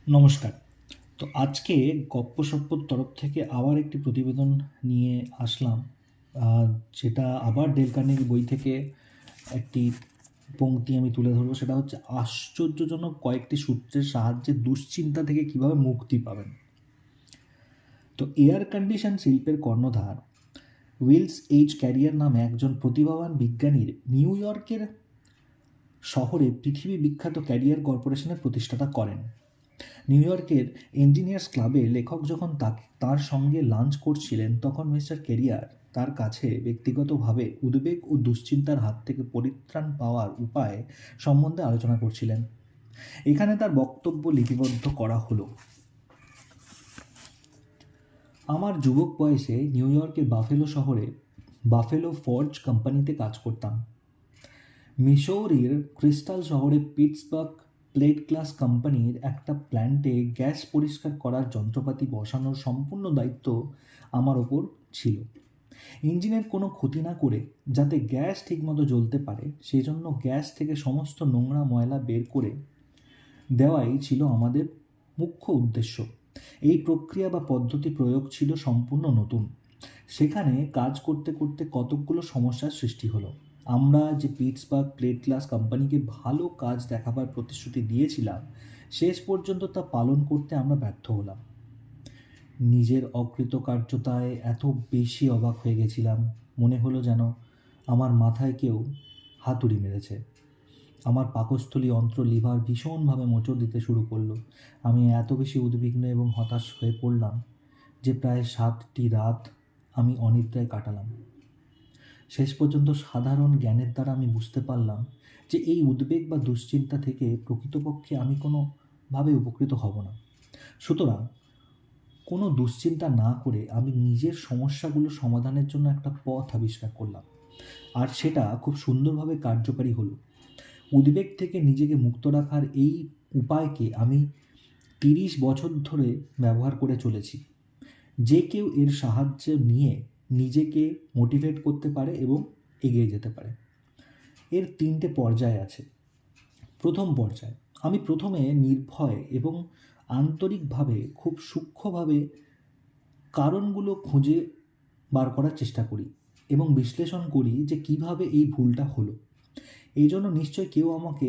নমস্কার। তো আজকে গপ্পসপ্পর তরফ থেকে আবার একটি প্রতিবেদন নিয়ে আসলাম। আ যেটা আবার ডেল কার্নেগি বই থেকে একটি পংক্তি আমি তুলে ধরবো। সেটা হচ্ছে আশ্চর্যজনক কয়েকটি সূত্রের সাহায্যে দুশ্চিন্তা থেকে কিভাবে মুক্তি পাবেন। তো এয়ার কন্ডিশন শিল্পের কর্ণধার উইলস এইচ ক্যারিয়ার নামে একজন প্রতিভাবান বিজ্ঞানীর নিউ ইয়র্কের শহরে পৃথিবী বিখ্যাত ক্যারিয়ার কর্পোরেশনের প্রতিষ্ঠাতা করেন। নিউ ইয়র্কের ইঞ্জিনিয়ার্স ক্লাবে লেখক যখন তার সঙ্গে লাঞ্চ করছিলেন, তখন মিস্টার কেরিয়ার তার কাছে ব্যক্তিগতভাবে উদ্বেগ ও দুশ্চিন্তার হাত থেকে পরিত্রাণ পাওয়ার উপায় সম্বন্ধে আলোচনা করছিলেন। এখানে তার বক্তব্য লিপিবদ্ধ করা হলো। আমার যুবক বয়সে নিউ ইয়র্কের বাফেলো শহরে বাফেলো ফর্জ কোম্পানিতে কাজ করতাম। মিসৌরির ক্রিস্টাল শহরে পিটসবার্গ প্লেট গ্লাস কোম্পানির একটা প্ল্যান্টে গ্যাস পরিষ্কার করার যন্ত্রপাতি বসানোর সম্পূর্ণ দায়িত্ব আমার ওপর ছিল। ইঞ্জিনের কোনো ক্ষতি না করে যাতে গ্যাস ঠিকমতো জ্বলতে পারে, সেই জন্য গ্যাস থেকে সমস্ত নোংরা ময়লা বের করে দেওয়াই ছিল আমাদের মুখ্য উদ্দেশ্য। এই প্রক্রিয়া বা পদ্ধতি প্রয়োগ ছিল সম্পূর্ণ নতুন। সেখানে কাজ করতে করতে কতকগুলো সমস্যার সৃষ্টি হলো। আমরা যে পিটসবার্গ প্লেট গ্লাস কোম্পানিকে ভালো কাজ দেখাবার প্রতিশ্রুতি দিয়েছিলাম, শেষ পর্যন্ত তা পালন করতে আমরা ব্যর্থ হলাম। নিজের অকৃতকার্যতায় এত বেশি অবাক হয়ে গেছিলাম, মনে হলো যেন আমার মাথায় কেউ হাতুড়ি মেরেছে। আমার পাকস্থলী অন্ত্র লিভার ভীষণভাবে মোচড় দিতে শুরু করলো। আমি এত বেশি উদ্বিগ্ন এবং হতাশ হয়ে পড়লাম যে প্রায় 7টি রাত আমি অনিদ্রায় কাটালাম। শেষ পর্যন্ত সাধারণ জ্ঞানের দ্বারা আমি বুঝতে পারলাম যে এই উদ্বেগ বা দুশ্চিন্তা থেকে প্রকৃতপক্ষে আমি কোনোভাবে উপকৃত হব না। সুতরাং কোনো দুশ্চিন্তা না করে আমি নিজের সমস্যাগুলো সমাধানের জন্য একটা পথ আবিষ্কার করলাম, আর সেটা খুব সুন্দরভাবে কার্যকারী হলো। উদ্বেগ থেকে নিজেকে মুক্ত রাখার এই উপায়কে আমি 30 বছর ধরে ব্যবহার করে চলেছি। যে কেউ এর সাহায্য নিয়ে নিজেকে মোটিভেট করতে পারে এবং এগিয়ে যেতে পারে। এর 3টে পর্যায় আছে। প্রথম পর্যায়, আমি প্রথমে নির্ভয় এবং আন্তরিকভাবে খুব সূক্ষ্মভাবে কারণগুলো খুঁজে বার করার চেষ্টা করি এবং বিশ্লেষণ করি যে কিভাবে এই ভুলটা হলো। এই জন্য নিশ্চয় কেউ আমাকে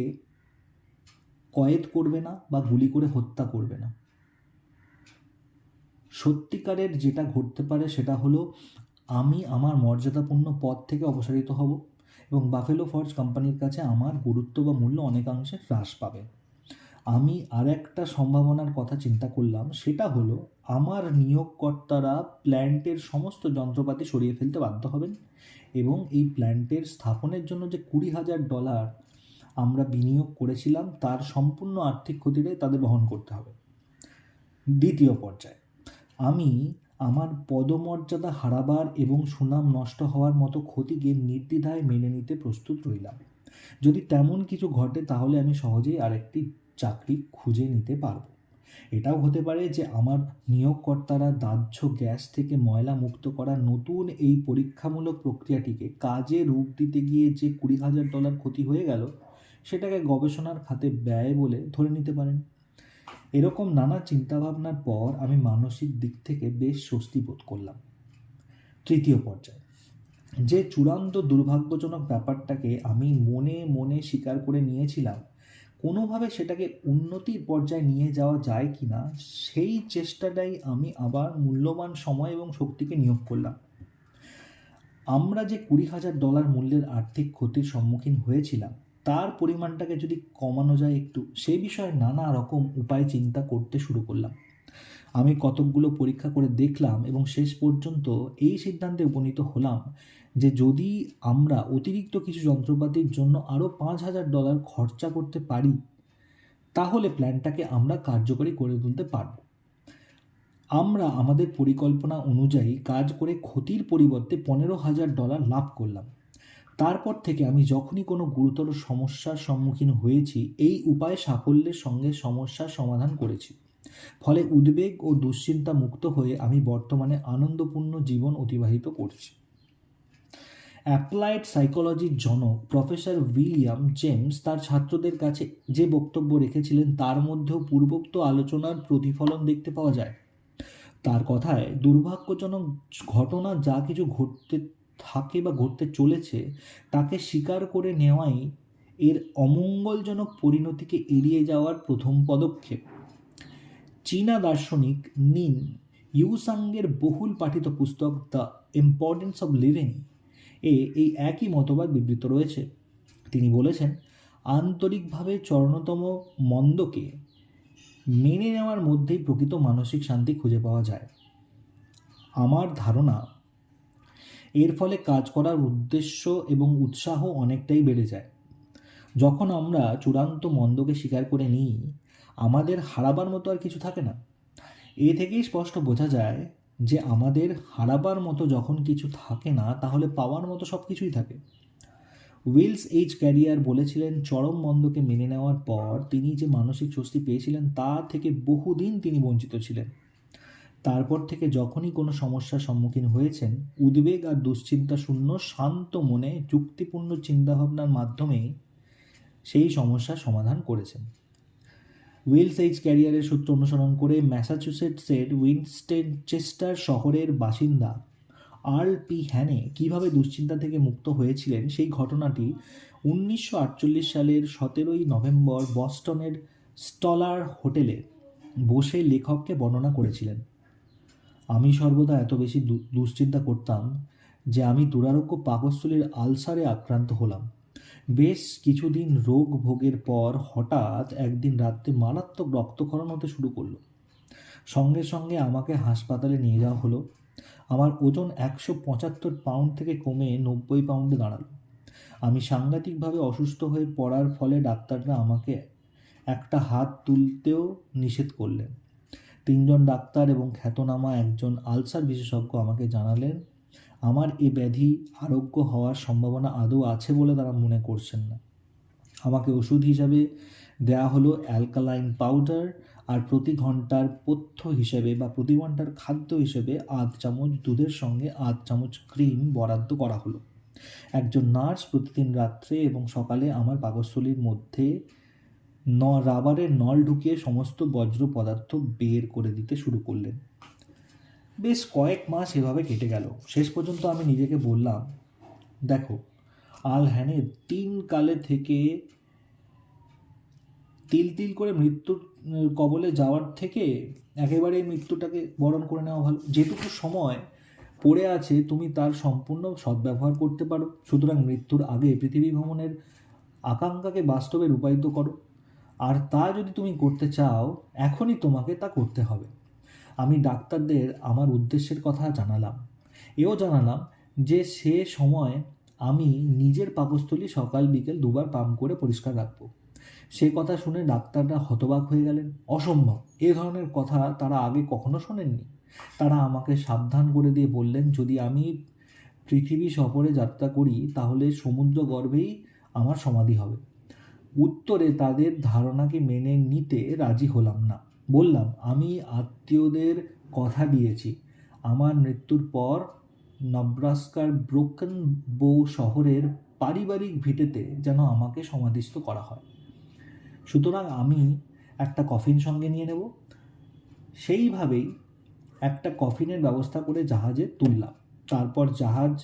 কয়েদ করবে না বা গুলি করে হত্যা করবে না। সত্যিকারের যেটা ঘটতে পারে সেটা হলো আমি আমার মর্যাদাপূর্ণ পদ থেকে অপসারিত হব এবং বাফেলো ফর্জ কোম্পানির কাছে আমার গুরুত্ব বা মূল্য অনেকাংশে হ্রাস পাবে। আমি আর একটা সম্ভাবনার কথা চিন্তা করলাম, সেটা হলো আমার নিয়োগকর্তারা প্ল্যান্টের সমস্ত যন্ত্রপাতি সরিয়ে ফেলতে বাধ্য হবেন এবং এই প্ল্যান্টের স্থাপনের জন্য যে $20,000 আমরা বিনিয়োগ করেছিলাম তার সম্পূর্ণ আর্থিক ক্ষতিটাই তাদের বহন করতে হবে। দ্বিতীয় পর্যায়, আমি আমার পদমর্যাদা হারাবার এবং সুনাম নষ্ট হওয়ার মতো ক্ষতিকে নির্দ্বিধায় মেনে নিতে প্রস্তুত রইলাম। যদি তেমন কিছু ঘটে তাহলে আমি সহজেই আরেকটি চাকরি খুঁজে নিতে পারব। এটাও হতে পারে যে আমার নিয়োগকর্তারা দাহ্য গ্যাস থেকে ময়লা মুক্ত করার নতুন এই পরীক্ষামূলক প্রক্রিয়াটিকে কাজে রূপ দিতে গিয়ে যে $20,000 ক্ষতি হয়ে গেল সেটাকে গবেষণার খাতে ব্যয় বলে ধরে নিতে পারেন। এরকম নানা চিন্তাভাবনার পর আমি মানসিক দিক থেকে বেশ স্বস্তি বোধ করলাম। তৃতীয় পর্যায়, যে চূড়ান্ত দুর্ভাগ্যজনক ব্যাপারটাকে আমি মনে মনে স্বীকার করে নিয়েছিলাম, কোনোভাবে সেটাকে উন্নতির পর্যায়ে নিয়ে যাওয়া যায় কি না সেই চেষ্টাটাই আমি আবার মূল্যবান সময় এবং শক্তিকে নিয়োগ করলাম। আমরা যে $20,000 মূল্যের আর্থিক ক্ষতির সম্মুখীন হয়েছিলাম তার পরিমাণটাকে যদি কমানো যায় একটু, সে বিষয়ে নানা রকম উপায় চিন্তা করতে শুরু করলাম। আমি কতকগুলো পরীক্ষা করে দেখলাম এবং শেষ পর্যন্ত এই সিদ্ধান্তে উপনীত হলাম যে যদি আমরা অতিরিক্ত কিছু যন্ত্রপাতির জন্য আরও $5,000 খরচা করতে পারি তাহলে প্ল্যানটাকে আমরা কার্যকরী করে তুলতে পারব। আমরা আমাদের পরিকল্পনা অনুযায়ী কাজ করে ক্ষতির পরিবর্তে $15,000 লাভ করলাম। তারপর থেকে আমি যখনই কোনো গুরুতর সমস্যার সম্মুখীন হয়েছি এই উপায়ে সাফল্যের সঙ্গে সমস্যার সমাধান করেছি। ফলে উদ্বেগ ও দুশ্চিন্তা মুক্ত হয়ে আমি বর্তমানে আনন্দপূর্ণ জীবন অতিবাহিত করছি। অ্যাপ্লাইড সাইকোলজির জনক প্রফেসর উইলিয়াম জেমস তার ছাত্রদের কাছে যে বক্তব্য রেখেছিলেন তার মধ্যেও পূর্বোক্ত আলোচনার প্রতিফলন দেখতে পাওয়া যায়। তার কথায় দুর্ভাগ্যজনক ঘটনা যা কিছু ঘটতে থাকে বা ঘটতে চলেছে তাকে স্বীকার করে নেওয়াই এর অমঙ্গলজনক পরিণতিকে এড়িয়ে যাওয়ার প্রথম পদক্ষেপ। চীনা দার্শনিক নিন ইউসাংয়ের বহুল পাঠিত পুস্তক দ্য ইম্পর্টেন্স অব লিভিং এই একই মতবাদ বিবৃত রয়েছে। তিনি বলেছেন, আন্তরিকভাবে চরমতম মন্দকে মেনে নেওয়ার মধ্যেই প্রকৃত মানসিক শান্তি খুঁজে পাওয়া যায়। আমার ধারণা এর ফলে কাজ করার উদ্দেশ্য এবং উৎসাহ অনেকটাই বেড়ে যায়। যখন আমরা চূড়ান্ত মন্দকে স্বীকার করে নিই, আমাদের হারাবার মতো আর কিছু থাকে না। এ থেকেই স্পষ্ট বোঝা যায় যে আমাদের হারাবার মতো যখন কিছু থাকে না, তাহলে পাওয়ার মতো সব কিছুই থাকে। উইলস এইচ ক্যারিয়ার বলেছিলেন, চরম মন্দকে মেনে নেওয়ার পর তিনি যে মানসিক স্বস্তি পেয়েছিলেন তা থেকে বহুদিন তিনি বঞ্চিত ছিলেন। তারপর থেকে যখনই কোনো সমস্যার সম্মুখীন হয়েছেন, উদ্বেগ আর দুশ্চিন্তা শূন্য শান্ত মনে যুক্তিপূর্ণ চিন্তাভাবনার মাধ্যমে সেই সমস্যার সমাধান করেছেন। উইলস এইচ ক্যারিয়ারের সূত্র অনুসরণ করে ম্যাসাচুসেটসের উইনস্টেনচেস্টার শহরের বাসিন্দা আর্ল পি হ্যানে কীভাবে দুশ্চিন্তা থেকে মুক্ত হয়েছিলেন সেই ঘটনাটি 1948 সালের 17 নভেম্বর বস্টনের স্টলার হোটেলে বসে লেখককে বর্ণনা করেছিলেন। আমি সর্বদা এত বেশি দুশ্চিন্তা করতাম যে আমি দুরারোগ্য পাকস্থলীর আলসারে আক্রান্ত হলাম। বেশ কিছুদিন রোগ ভোগের পর হঠাৎ একদিন রাত্রে মারাত্মক রক্তক্ষরণ হতে শুরু করলো। সঙ্গে সঙ্গে আমাকে হাসপাতালে নিয়ে যাওয়া হলো। আমার ওজন 175 পাউন্ড থেকে কমে 90 পাউন্ডে দাঁড়ালো। আমি সাংঘাতিকভাবে অসুস্থ হয়ে পড়ার ফলে ডাক্তাররা আমাকে একটা হাত তুলতেও নিষেধ করলেন। 3 জন ডাক্তার এবং খ্যাতনামা একজন আলসার বিশেষজ্ঞ আমাকে জানালেন আমার এ ব্যাধি আরোগ্য হওয়ার সম্ভাবনা আদৌ আছে বলে তারা মনে করছেন না। আমাকে ওষুধ হিসাবে দেয়া হলো অ্যালকালাইন পাউডার, আর প্রতি ঘন্টার পথ্য হিসেবে বা প্রতি ঘন্টার খাদ্য হিসেবে 1/2 চামচ দুধের সঙ্গে 1/2 চামচ ক্রিম বরাদ্দ করা হলো। একজন নার্স প্রতিদিন রাত্রে এবং সকালে আমার পাকস্থলীর মধ্যে রাবারের নল ঢুকিয়ে সমস্ত বজ্র পদার্থ বের করে দিতে শুরু করলেন। বেশ কয়েক মাস এভাবে কেটে গেল। শেষ পর্যন্ত আমি নিজেকে বললাম, দেখো আল হ্যানের 3 কালে থেকে তিল তিল করে মৃত্যুর কবলে যাওয়ার থেকে একেবারে মৃত্যুটাকে বরণ করে নেওয়া ভালো। যেটুকু সময় পড়ে আছে তুমি তার সম্পূর্ণ সদ্ব্যবহার করতে পারো। সুতরাং মৃত্যুর আগে পৃথিবী ভ্রমণের আকাঙ্ক্ষাকে বাস্তবে রূপায়িত করো, আর তা যদি তুমি করতে চাও এখনই তোমাকে তা করতে হবে। আমি ডাক্তারদের আমার উদ্দেশ্যের কথা জানালাম। এও জানালাম যে সে সময় আমি নিজের পাকস্থলী সকাল বিকেল 2 বার পাম্প করে পরিষ্কার রাখব। সে কথা শুনে ডাক্তাররা হতবাক হয়ে গেলেন। অসম্ভব, এ ধরনের কথা তারা আগে কখনো শোনেননি। তারা আমাকে সাবধান করে দিয়ে বললেন, যদি আমি পৃথিবী সফরে যাত্রা করি তাহলে সমুদ্র গর্ভেই আমার সমাধি হবে। উত্তরে তাদের ধারণাকে মেনে নিতে রাজি হলাম না। বললাম, আমি আত্মীয়দের কথা দিয়েছি আমার মৃত্যুর পর নেব্রাস্কার ব্রোকেন বো শহরের পারিবারিক ভিটেতে যেন আমাকে সমাধিস্থ করা হয়। সুতরাং আমি একটা কফিন সঙ্গে নিয়ে নেব। সেইভাবেই একটা কফিনের ব্যবস্থা করে জাহাজে তুললাম। তারপর জাহাজ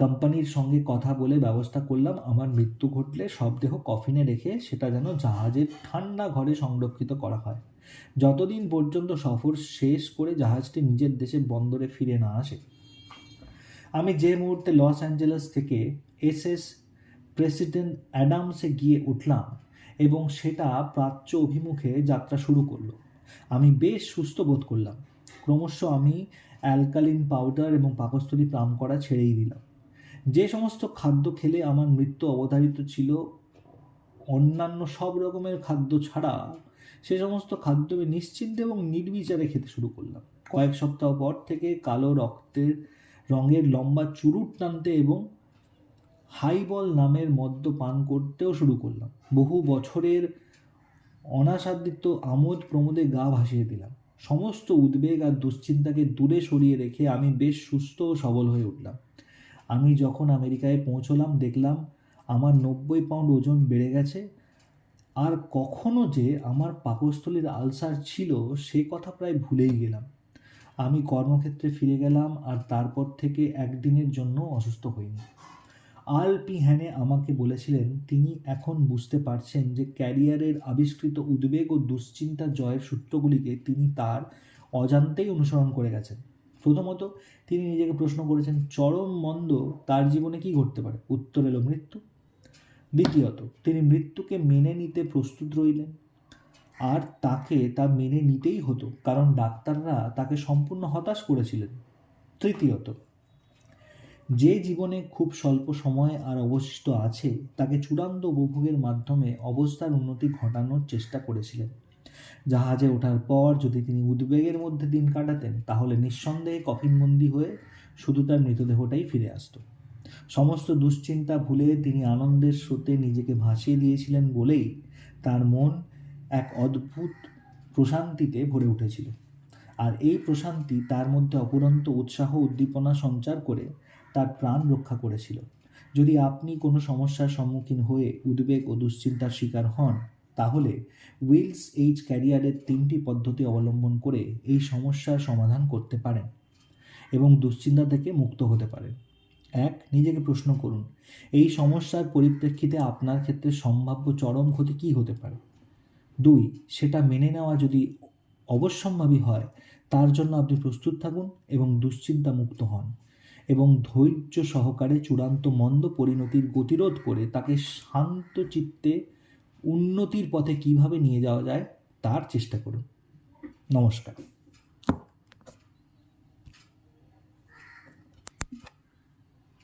কোম্পানির সঙ্গে কথা বলে ব্যবস্থা করলাম আমার মৃত্যু ঘটলে সব দেহ কফিনে রেখে সেটা যেন জাহাজের ঠান্ডা ঘরে সংরক্ষিত করা হয়, যতদিন পর্যন্ত সফর শেষ করে জাহাজটি নিজের দেশের বন্দরে ফিরে না আসে। আমি যে মুহূর্তে লস অ্যাঞ্জেলেস থেকে SS প্রেসিডেন্ট অ্যাডামসে গিয়ে উঠলাম এবং সেটা প্রাচ্য অভিমুখে যাত্রা শুরু করলো, আমি বেশ সুস্থ বোধ করলাম। ক্রমশ আমি অ্যালকালিন পাউডার এবং পাকস্থলী পাম্প করা ছেড়েই দিলাম। যে সমস্ত খাদ্য খেলে আমার মৃত্যু অবধারিত ছিল, অন্যান্য সব রকমের খাদ্য ছাড়া সে সমস্ত খাদ্য আমি নিশ্চিন্তে এবং নির্বিচারে খেতে শুরু করলাম। কয়েক সপ্তাহ পর থেকে কালো রঙের লম্বা চুরুট টানতে এবং হাইবল নামের মদ্য পান করতেও শুরু করলাম। বহু বছরের অনাস্বাদিত আমোদ প্রমোদে গা ভাসিয়ে দিলাম। সমস্ত উদ্বেগ আর দুশ্চিন্তাকে দূরে সরিয়ে রেখে আমি বেশ সুস্থ ও সবল হয়ে উঠলাম। আমি যখন আমেরিকায় পৌঁছলাম দেখলাম আমার 90 পাউন্ড ওজন বেড়ে গেছে, আর কখনো যে আমার পাকস্থলীর আলসার ছিল সে কথা প্রায় ভুলেই গেলাম। আমি কর্মক্ষেত্রে ফিরে গেলাম আর তারপর থেকে একদিনের জন্য অসুস্থ হইনি। আল পি হ্যানে আমাকে বলেছিলেন তিনি এখন বুঝতে পারছেন যে ক্যারিয়ারের আবিষ্কৃত উদ্বেগ ও দুশ্চিন্তা জয়ের সূত্রগুলিকে তিনি তার অজান্তেই অনুসরণ করে গেছেন। প্রথমত তিনি নিজেকে প্রশ্ন করেছেন চরম মন্দ তার জীবনে কী ঘটতে পারে, উত্তর এলো মৃত্যু। দ্বিতীয়ত তিনি মৃত্যুকে মেনে নিতে প্রস্তুত রইলেন, আর তাকে তা মেনে নিতেই হতো কারণ ডাক্তাররা তাকে সম্পূর্ণ হতাশ করেছিলেন। তৃতীয়ত যে জীবনে খুব স্বল্প সময় আর অবশিষ্ট আছে তাকে চূড়ান্ত উপভোগের মাধ্যমে অবস্থার উন্নতি ঘটানোর চেষ্টা করেছিলেন। জাহাজে ওঠার পর যদি তিনি উদ্বেগের মধ্যে দিন কাটাতেন তাহলে নিঃসন্দেহে কফিনবন্দি হয়ে শুধু তার মৃতদেহটাই ফিরে আসত। সমস্ত দুশ্চিন্তা ভুলে তিনি আনন্দের স্রোতে নিজেকে ভাসিয়ে দিয়েছিলেন বলেই তার মন এক অদ্ভুত প্রশান্তিতে ভরে উঠেছিল, আর এই প্রশান্তি তার মধ্যে অপুরন্ত উৎসাহ উদ্দীপনা সঞ্চার করে তার প্রাণ রক্ষা করেছিল। যদি আপনি কোনো সমস্যার সম্মুখীন হয়ে উদ্বেগ ও দুশ্চিন্তার শিকার হন তাহলে উইলস এইচ ক্যারিয়ারের 3টি পদ্ধতি অবলম্বন করে এই সমস্যার সমাধান করতে পারেন এবং দুশ্চিন্তা থেকে মুক্ত হতে পারেন। 1. নিজেকে প্রশ্ন করুন, এই সমস্যার পরিপ্রেক্ষিতে আপনার ক্ষেত্রে সম্ভাব্য চরম ক্ষতি কী হতে পারে। 2. সেটা মেনে নেওয়া যদি অবশ্যম্ভাবী হয় তার জন্য আপনি প্রস্তুত থাকুন এবং দুশ্চিন্তা মুক্ত হন এবং ধৈর্য সহকারে চূড়ান্ত মন্দ পরিণতির গতিরোধ করে তাকে শান্ত চিত্তে উন্নতির পথে কিভাবে নিয়ে যাওয়া যায় তার চেষ্টা করুন। নমস্কার।